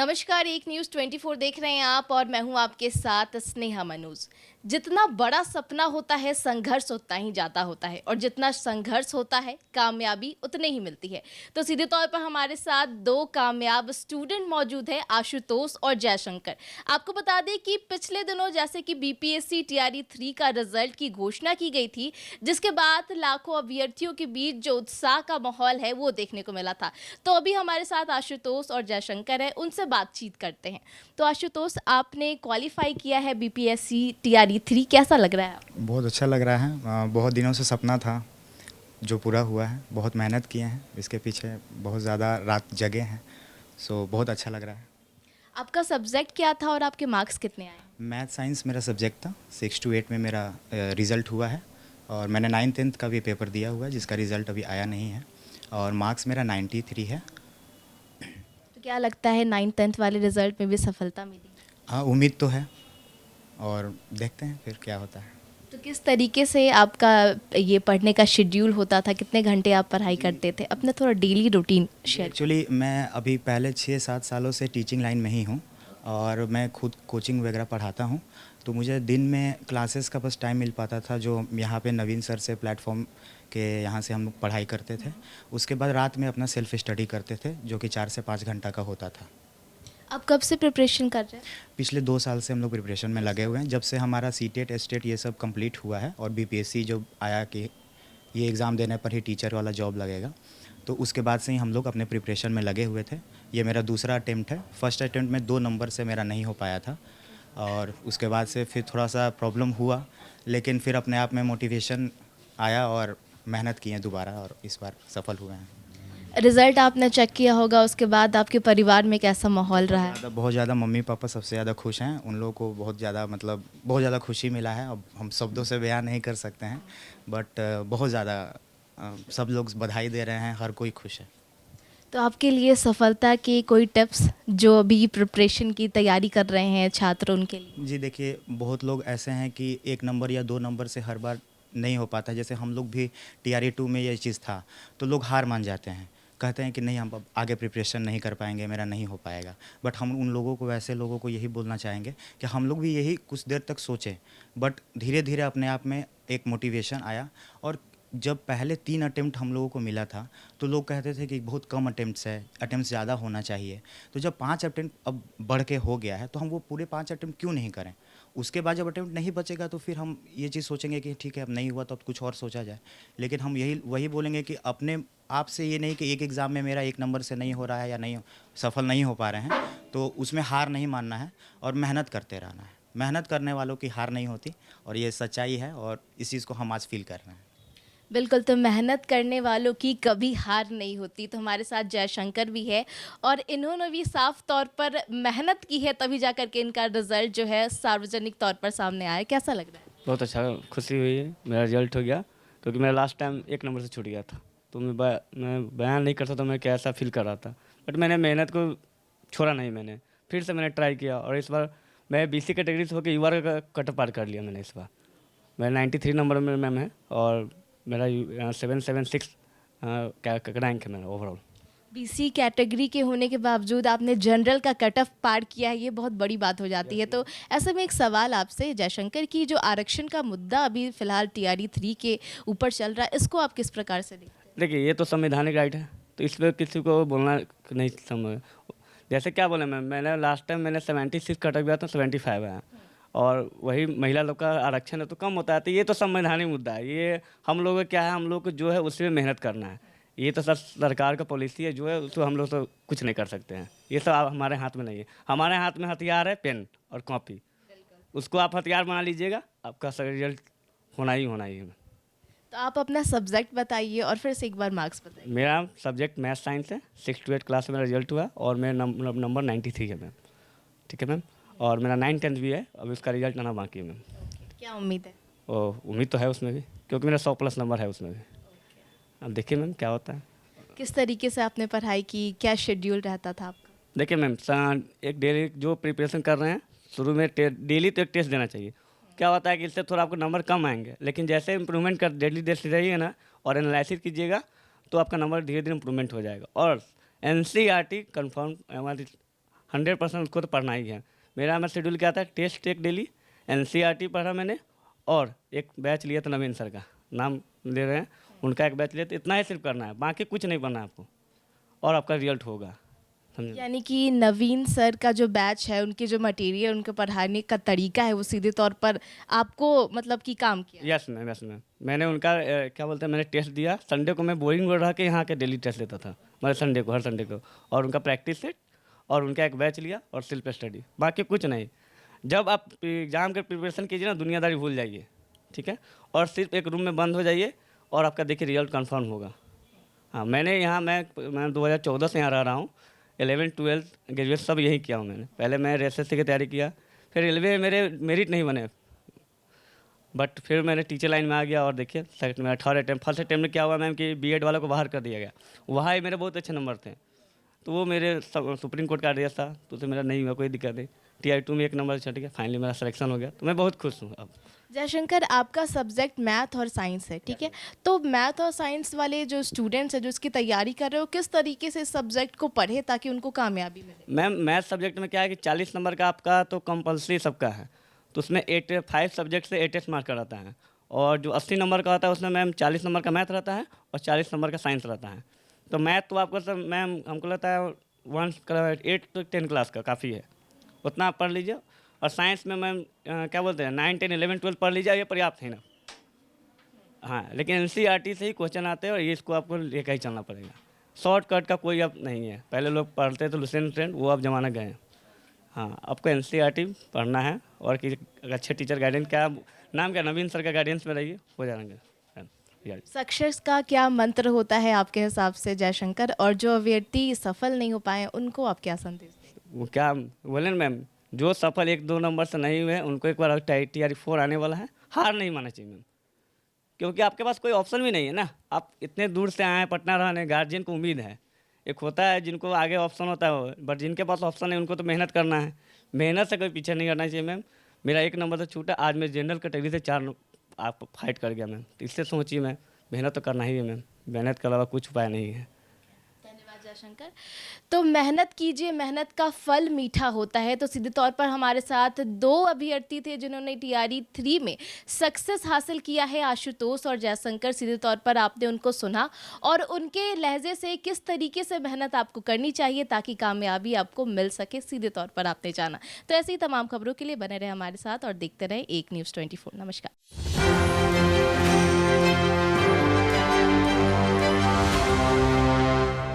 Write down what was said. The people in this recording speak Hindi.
नमस्कार, एक न्यूज़ 24 देख रहे हैं आप और मैं हूं आपके साथ स्नेहा मनोज। जितना बड़ा सपना होता है संघर्ष उतना ही ज़्यादा होता है और जितना संघर्ष होता है कामयाबी उतनी ही मिलती है। तो सीधे तौर पर हमारे साथ दो कामयाब स्टूडेंट मौजूद हैं, आशुतोष और जयशंकर। आपको बता दें कि पिछले दिनों जैसे कि बीपीएससी टीआरई 3 का रिजल्ट की घोषणा की गई थी, जिसके बाद लाखों अभ्यर्थियों के बीच जो उत्साह का माहौल है वो देखने को मिला था। तो अभी हमारे साथ आशुतोष और जयशंकर है, उनसे बातचीत करते हैं। तो आशुतोष, आपने क्वालिफाई किया है बीपीएससी टीआरई 3, कैसा लग रहा है आपको? बहुत अच्छा लग रहा है। बहुत दिनों से सपना था जो पूरा हुआ है। बहुत मेहनत किए हैं इसके पीछे, बहुत ज़्यादा रात जगे हैं। सो बहुत अच्छा लग रहा है। आपका सब्जेक्ट क्या था और आपके मार्क्स कितने आए? मैथ साइंस मेरा सब्जेक्ट था। 6 to 8 में मेरा रिज़ल्ट हुआ है और मैंने 9th-10th का भी पेपर दिया हुआ है जिसका रिज़ल्ट अभी आया नहीं है और मार्क्स मेरा 93 है। तो क्या लगता है 9th-10th वाले रिजल्ट में भी सफलता मिली? हाँ, उम्मीद तो है और देखते हैं फिर क्या होता है। तो किस तरीके से आपका ये पढ़ने का शेड्यूल होता था? कितने घंटे आप पढ़ाई करते थे? अपना थोड़ा डेली रूटीन शेयर। एक्चुअली मैं अभी पहले 6-7 सालों से टीचिंग लाइन में ही हूँ और मैं खुद कोचिंग वगैरह पढ़ाता हूँ। तो मुझे दिन में क्लासेस का बस टाइम मिल पाता था जो यहाँ पे नवीन सर से प्लेटफॉर्म के यहाँ से हम लोग पढ़ाई करते थे। उसके बाद रात में अपना सेल्फ स्टडी करते थे जो कि 4 से 5 घंटा का होता था। आप कब से प्रिपरेशन कर रहे हैं? पिछले 2 साल से हम लोग प्रिपरेशन में लगे हुए हैं, जब से हमारा सीटेट एस्टेट ये सब कंप्लीट हुआ है और बीपीएससी जो आया कि ये एग्ज़ाम देने पर ही टीचर वाला जॉब लगेगा, तो उसके बाद से ही हम लोग अपने प्रिपरेशन में लगे हुए थे। ये मेरा दूसरा अटेम्प्ट है। फर्स्ट अटेम्प्ट में 2 नंबर से मेरा नहीं हो पाया था और उसके बाद से फिर थोड़ा सा प्रॉब्लम हुआ, लेकिन फिर अपने आप में मोटिवेशन आया और मेहनत किए दोबारा और इस बार सफल हुए हैं। रिजल्ट आपने चेक किया होगा, उसके बाद आपके परिवार में कैसा माहौल रहा है? बहुत ज़्यादा मम्मी पापा सबसे ज़्यादा खुश हैं। उन लोगों को बहुत ज़्यादा मतलब बहुत ज़्यादा खुशी मिला है। अब हम शब्दों से बयान नहीं कर सकते हैं, बट बहुत ज़्यादा सब लोग बधाई दे रहे हैं, हर कोई खुश है। तो आपके लिए सफलता के कोई टिप्स जो अभी प्रिपरेशन की तैयारी कर रहे हैं छात्र उनके लिए? जी देखिए, बहुत लोग ऐसे हैं कि 1 नंबर या 2 नंबर से हर बार नहीं हो पाता है। जैसे हम लोग भी टीआरई 2 में ये चीज़ था, तो लोग हार मान जाते हैं। कहते हैं कि नहीं, हम अब आगे प्रिपरेशन नहीं कर पाएँगे, मेरा नहीं हो पाएगा। बट हम उन लोगों को, वैसे लोगों को यही बोलना चाहेंगे कि हम लोग भी यही कुछ देर तक सोचे, बट धीरे-धीरे अपने आप में एक मोटिवेशन आया। और जब पहले 3 अटेम्प्ट हम लोगों को मिला था, तो लोग कहते थे कि बहुत कम अटेम्प्ट्स है, अटेम्प्ट्स ज़्यादा होना चाहिए। तो जब 5 अटेम्प्ट अब बढ़ के हो गया है, तो हम वो पूरे 5 अटेम्प्ट क्यों नहीं करें? उसके बाद जब अटेम्प्ट नहीं बचेगा तो फिर हम ये चीज़ सोचेंगे कि ठीक है, अब नहीं हुआ तो अब कुछ और सोचा जाए। लेकिन हम वही बोलेंगे कि अपने आप से ये नहीं कि एक एग्ज़ाम में मेरा 1 नंबर से नहीं हो रहा है या सफल नहीं हो पा रहे हैं, तो उसमें हार नहीं मानना है और मेहनत करते रहना है। मेहनत करने वालों की हार नहीं होती और ये सच्चाई है और इस चीज़ को हम आज फ़ील कर रहे हैं। बिल्कुल, तो मेहनत करने वालों की कभी हार नहीं होती। तो हमारे साथ जयशंकर भी है और इन्होंने भी साफ तौर पर मेहनत की है, तभी जा कर के इनका रिजल्ट जो है सार्वजनिक तौर पर सामने आया। कैसा लग रहा है? बहुत अच्छा, खुशी हुई है। मेरा रिजल्ट हो गया क्योंकि मेरा लास्ट टाइम 1 नंबर से छूट गया था। तो मैं बयान नहीं कर सकता मैं कैसा फ़ील कर रहा था। बट मैंने मेहनत को छोड़ा नहीं मैंने। फिर से मैंने ट्राई किया और इस बार मैं बीसी कैटेगरी से होकर यूआर का कट पार कर लिया मैंने इस बार। मेरा 93 नंबर में मैम है और मेरा 776 रैंक है मेरा ओवरऑल। बीसी कैटेगरी के होने के बावजूद आपने जनरल का कट ऑफ पार किया है, ये बहुत बड़ी बात हो जाती है। तो ऐसे में एक सवाल आपसे जयशंकर की, जो आरक्षण का मुद्दा अभी फिलहाल टीआरई 3 के ऊपर चल रहा है, इसको आप किस प्रकार से देखते हैं? देखिए, ये तो संवैधानिक राइट है, तो इस पर किसी को बोलना नहीं समझ। जैसे क्या बोले मैम, मैंने लास्ट टाइम मैंने 76 कट गया था, 75 है और वही महिला लोग का आरक्षण है तो कम होता है। तो ये तो संवैधानिक मुद्दा है। ये हम लोग का क्या है, हम लोग को जो है उसी में मेहनत करना है। ये तो सब सरकार का पॉलिसी है जो है, उसको हम लोग तो कुछ नहीं कर सकते हैं। ये सब हमारे हाथ में नहीं है। हमारे हाथ में हथियार है पेन और कॉपी। उसको आप हथियार बना लीजिएगा, आपका रिजल्ट होना ही होना ही है। तो आप अपना सब्जेक्ट बताइए और फिर से एक बार मार्क्स बताइए। मेरा सब्जेक्ट मैथ साइंस है। 6 to 8 क्लास में मेरा रिजल्ट हुआ और मेरा नंबर 93 है मैम। ठीक है मैम। और मेरा 9th-10th भी है, अभी उसका रिजल्ट आना बाकी है मैम। क्या उम्मीद है? उम्मीद तो है उसमें भी, क्योंकि मेरा 100+ नंबर है उसमें भी। अब देखिए मैम क्या होता है। किस तरीके से आपने पढ़ाई की, क्या शेड्यूल रहता था आपका? देखिए मैम, एक डेली जो प्रिपरेशन कर रहे हैं, शुरू में डेली तो एक टेस्ट देना चाहिए। क्या होता है कि इससे थोड़ा आपको नंबर कम आएंगे, लेकिन जैसे इंप्रूवमेंट कर डेली टेस्ट रहिए ना और एनालिसिस कीजिएगा तो आपका नंबर धीरे धीरे इंप्रूवमेंट हो जाएगा। और एनसीईआरटी कंफर्म हमारी 100% उसको तो पढ़ना ही है। मेरा मैं शेड्यूल क्या था, टेस्ट एक डेली, NCERT पढ़ा मैंने, और एक बैच लिया था नवीन सर का, नाम ले रहे हैं, उनका एक बैच लिया, तो इतना ही सिर्फ करना है, बाकी कुछ नहीं पढ़ना है आपको, और आपका रिजल्ट होगा। समझे? यानी कि नवीन सर का जो बैच है, उनके जो मटेरियल, उनके पढ़ाने का तरीका है, वो सीधे तौर पर आपको मतलब कि काम किया। Yes ma'am. मैंने उनका क्या बोलते हैं, मैंने टेस्ट दिया। संडे को मैं बोरिंग में रह के यहाँ के डेली टेस्ट लेता था, मतलब संडे को, हर संडे को, और उनका प्रैक्टिस सेट और उनका एक बैच लिया और सेल्फ स्टडी, बाकी कुछ नहीं। जब आप एग्ज़ाम के प्रिपरेशन कीजिए ना, दुनियादारी भूल जाइए, ठीक है, और सिर्फ एक रूम में बंद हो जाइए और आपका देखिए रिजल्ट कंफर्म होगा। हाँ, मैंने यहाँ मैं 2014 से यहाँ रह रहा हूँ। 11th 12th ग्रेजुएट सब यही किया हूँ मैंने। पहले मैं SSC की तैयारी किया, फिर रेलवे मेरे मेरिट नहीं बने, बट फिर मैंने टीचर लाइन में आ गया, और देखिए सेकंड में 18 अटैम्प्ट, फर्स्ट अटैम्प्ट में क्या हुआ मैम कि BEड वालों को बाहर कर दिया गया। वहाँ ही मेरे बहुत अच्छे नंबर थे, तो वो मेरे सुप्रीम कोर्ट का आदेश था, तो उससे मेरा नहीं हुआ, कोई दिक्कत नहीं। TI 2 में 1 नंबर छट गया, फाइनली मेरा सिलेक्शन हो गया, तो मैं बहुत खुश हूँ अब। जयशंकर, आपका सब्जेक्ट मैथ और साइंस है, ठीक है, तो मैथ और साइंस वाले जो स्टूडेंट्स हैं जो इसकी तैयारी कर रहे हो, किस तरीके से इस सब्जेक्ट को पढ़े ताकि उनको कामयाबी मिले? मैम मैथ सब्जेक्ट में क्या है कि 40 नंबर का आपका तो कंपलसरी सबका है, तो उसमें 5 सब्जेक्ट से 8 मार्क का रहता है, और जो 80 नंबर का होता है उसमें मैम 40 नंबर का मैथ रहता है और 40 नंबर का साइंस रहता है। तो मैथ तो आपको सब मैम हमको लगता है 8 to 10 क्लास का काफ़ी है, उतना आप पढ़ लीजिए। और साइंस में मैम क्या बोलते हैं 9, 10, 11, 12 पढ़ लीजिए, ये पर्याप्त है ना। हाँ, लेकिन NCERT से ही क्वेश्चन आते हैं और ये इसको आपको लेकर ही चलना पड़ेगा। शॉर्टकट का कोई अब नहीं है। पहले लोग पढ़ते थे लुसेंट ट्रेंड, वो अब जमाना गए हैं। हाँ, आपको NCERT पढ़ना है, और कि अच्छे टीचर गाइडेंस, क्या नाम क्या, नवीन सर का गाइडेंस में रहिए, हो जाएंगे। सक्सेस का क्या मंत्र होता है आपके हिसाब से जयशंकर, और जो अभ्यर्थी सफल नहीं हो पाए उनको आप क्या संदेश देंगे? वो क्या बोले ना मैम, जो सफल 1-2 नंबर से नहीं हुए उनको एक बार TRE 4 आने वाला है, हार नहीं मानना चाहिए मैम, क्योंकि आपके पास कोई ऑप्शन भी नहीं है ना। आप इतने दूर से आए हैं पटना रहने, गार्जियन को उम्मीद है, एक होता है जिनको आगे ऑप्शन होता है, बट जिनके पास ऑप्शन है उनको तो मेहनत करना है। मेहनत से कोई पीछे नहीं हटना चाहिए मैम। मेरा 1 नंबर से छूटा, आज मैं जनरल कैटेगरी से 4 आप फाइट कर गया मैम, तो इससे सोचिए मैम, मेहनत तो करना ही है मैम, मेहनत के अलावा कुछ उपाय नहीं है। धन्यवाद जयशंकर। तो मेहनत कीजिए, मेहनत का फल मीठा होता है। तो सीधे तौर पर हमारे साथ 2 अभ्यर्थी थे जिन्होंने TRE 3 में सक्सेस हासिल किया है, आशुतोष और जयशंकर। सीधे तौर पर आपने उनको सुना और उनके लहजे से किस तरीके से मेहनत आपको करनी चाहिए ताकि कामयाबी आपको मिल सके, सीधे तौर पर आपने जाना। तो ऐसी तमाम खबरों के लिए बने रहे हमारे साथ और देखते रहे एक न्यूज़ 24। नमस्कार।